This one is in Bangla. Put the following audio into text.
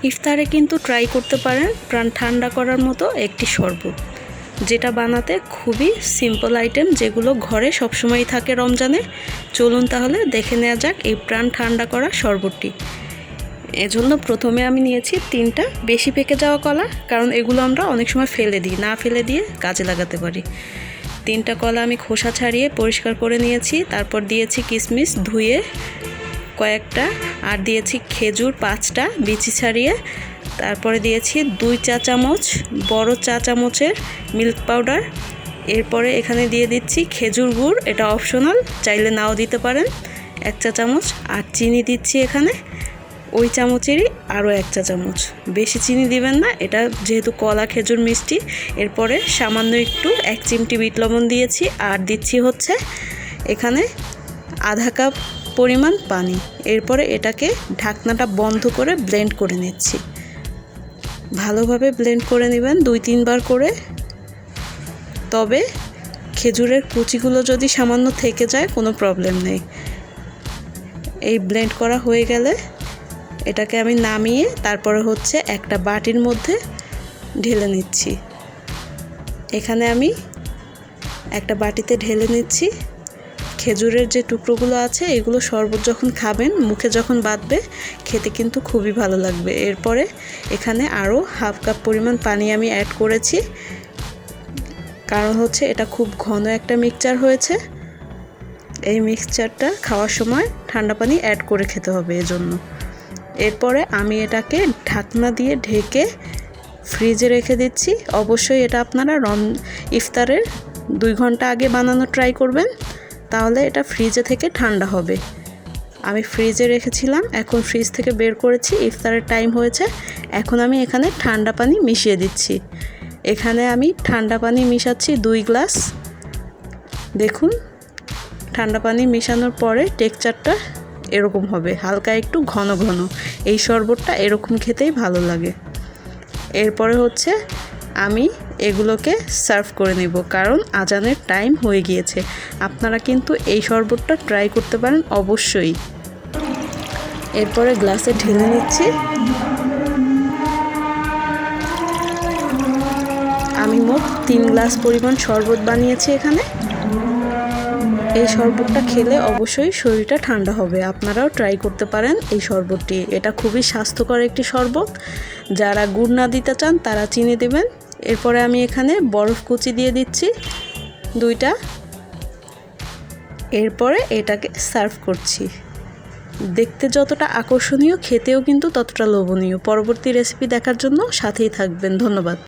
ইফতারে কিন্তু ট্রাই করতে পারেন প্রাণ ঠান্ডা করার মতো একটি শরবত, যেটা বানাতে খুবই সিম্পল আইটেম, যেগুলো ঘরে সবসময়ই থাকে রমজানে। চলুন তাহলে দেখে নেওয়া যাক এই প্রাণ ঠান্ডা করা শরবতটি। এজন্য প্রথমে আমি নিয়েছি 3টা বেশি পেকে যাওয়া কলা, কারণ এগুলো আমরা অনেক সময় ফেলে দিই, না ফেলে দিয়ে কাজে লাগাতে পারি। 3টা কলা আমি খোসা ছাড়িয়ে পরিষ্কার করে নিয়েছি। তারপর দিয়েছি কিশমিশ ধুয়ে কয়েকটা, আর দিয়েছি খেজুর 5টা বিচি ছাড়িয়ে। তারপরে দিয়েছি 2 চা চামচ বড় চা চামচের মিল্ক পাউডার। এরপরে এখানে দিয়ে দিচ্ছি খেজুর গুড়, এটা অপশনাল, চাইলে নাও দিতে পারেন, 1 চা চামচ। আর চিনি দিচ্ছি এখানে ওই চামচেরই আরও 1 চা চামচ, বেশি চিনি দিবেন না, এটা যেহেতু কলা খেজুর মিষ্টি। এরপরে সামান্য একটু 1 চিমটি বিট লবণ দিয়েছি, আর দিচ্ছি হচ্ছে এখানে আধা কাপ পরিমাণ পানি। এরপরে এটাকে ঢাকনাটা বন্ধ করে ব্লেন্ড করে নিচ্ছি। ভালোভাবে ব্লেন্ড করে নেবেন 2-3 বার করে। তবে খেজুরের কুচিগুলো যদি সামান্য থেকে যায় কোনো প্রবলেম নেই। এই ব্লেন্ড করা হয়ে গেলে এটাকে আমি নামিয়ে তারপরে হচ্ছে একটা বাটির মধ্যে ঢেলে নিচ্ছি। এখানে আমি একটা বাটিতে ঢেলে নিচ্ছি। খেজুরের যে টুকরোগুলো আছে এগুলো শরবত যখন খাবেন, মুখে যখন বাঁধবে, খেতে কিন্তু খুবই ভালো লাগবে। এরপরে এখানে আরও হাফ কাপ পরিমাণ পানি আমি অ্যাড করেছি, কারণ হচ্ছে এটা খুব ঘন একটা মিক্সচার হয়েছে। এই মিক্সচারটা খাওয়ার সময় ঠান্ডা পানি অ্যাড করে খেতে হবে এজন্য। এরপরে আমি এটাকে ঢাকনা দিয়ে ঢেকে ফ্রিজে রেখে দিচ্ছি। অবশ্যই এটা আপনারা ইফতারের 2 ঘন্টা আগে বানানো ট্রাই করবেন, তাহলে এটা ফ্রিজে থেকে ঠান্ডা হবে। আমি ফ্রিজে রেখেছিলাম, এখন ফ্রিজ থেকে বের করেছি, ইফতারের টাইম হয়েছে। এখন আমি এখানে ঠান্ডা পানি মিশিয়ে দিচ্ছি। এখানে আমি ঠান্ডা পানি মিশাচ্ছি 2 গ্লাস। দেখুন, ঠান্ডা পানি মিশানোর পরে টেক্সচারটা এরকম হবে, হালকা একটু ঘন ঘন। এই শরবতটা এরকম খেতেই ভালো লাগে। এরপরে হচ্ছে আমি এগুলোকে সার্ভ করে নেব, কারণ আজানের টাইম হয়ে গিয়েছে। আপনারা কিন্তু এই শরবতটা ট্রাই করতে পারেন অবশ্যই। এরপরে গ্লাসে ঢেলে নিচ্ছি। আমি মোট 3 গ্লাস পরিমাণ শরবত বানিয়েছি এখানে। এই শরবতটা খেলে অবশ্যই শরীরটা ঠান্ডা হবে। আপনারাও ট্রাই করতে পারেন এই শরবতটি। এটা খুবই স্বাস্থ্যকর একটি শরবত। যারা গুড় না দিতে চান তারা চিনি দেবেন। এরপরে আমি এখানে বরফ কুচি দিয়ে দিচ্ছি 2টা। এরপরে এটাকে সার্ভ করছি। দেখতে যতটা আকর্ষণীয়, খেতেও কিন্তু ততটা লোভনীয়। পরবর্তী রেসিপি দেখার জন্য সাথেই থাকবেন। ধন্যবাদ।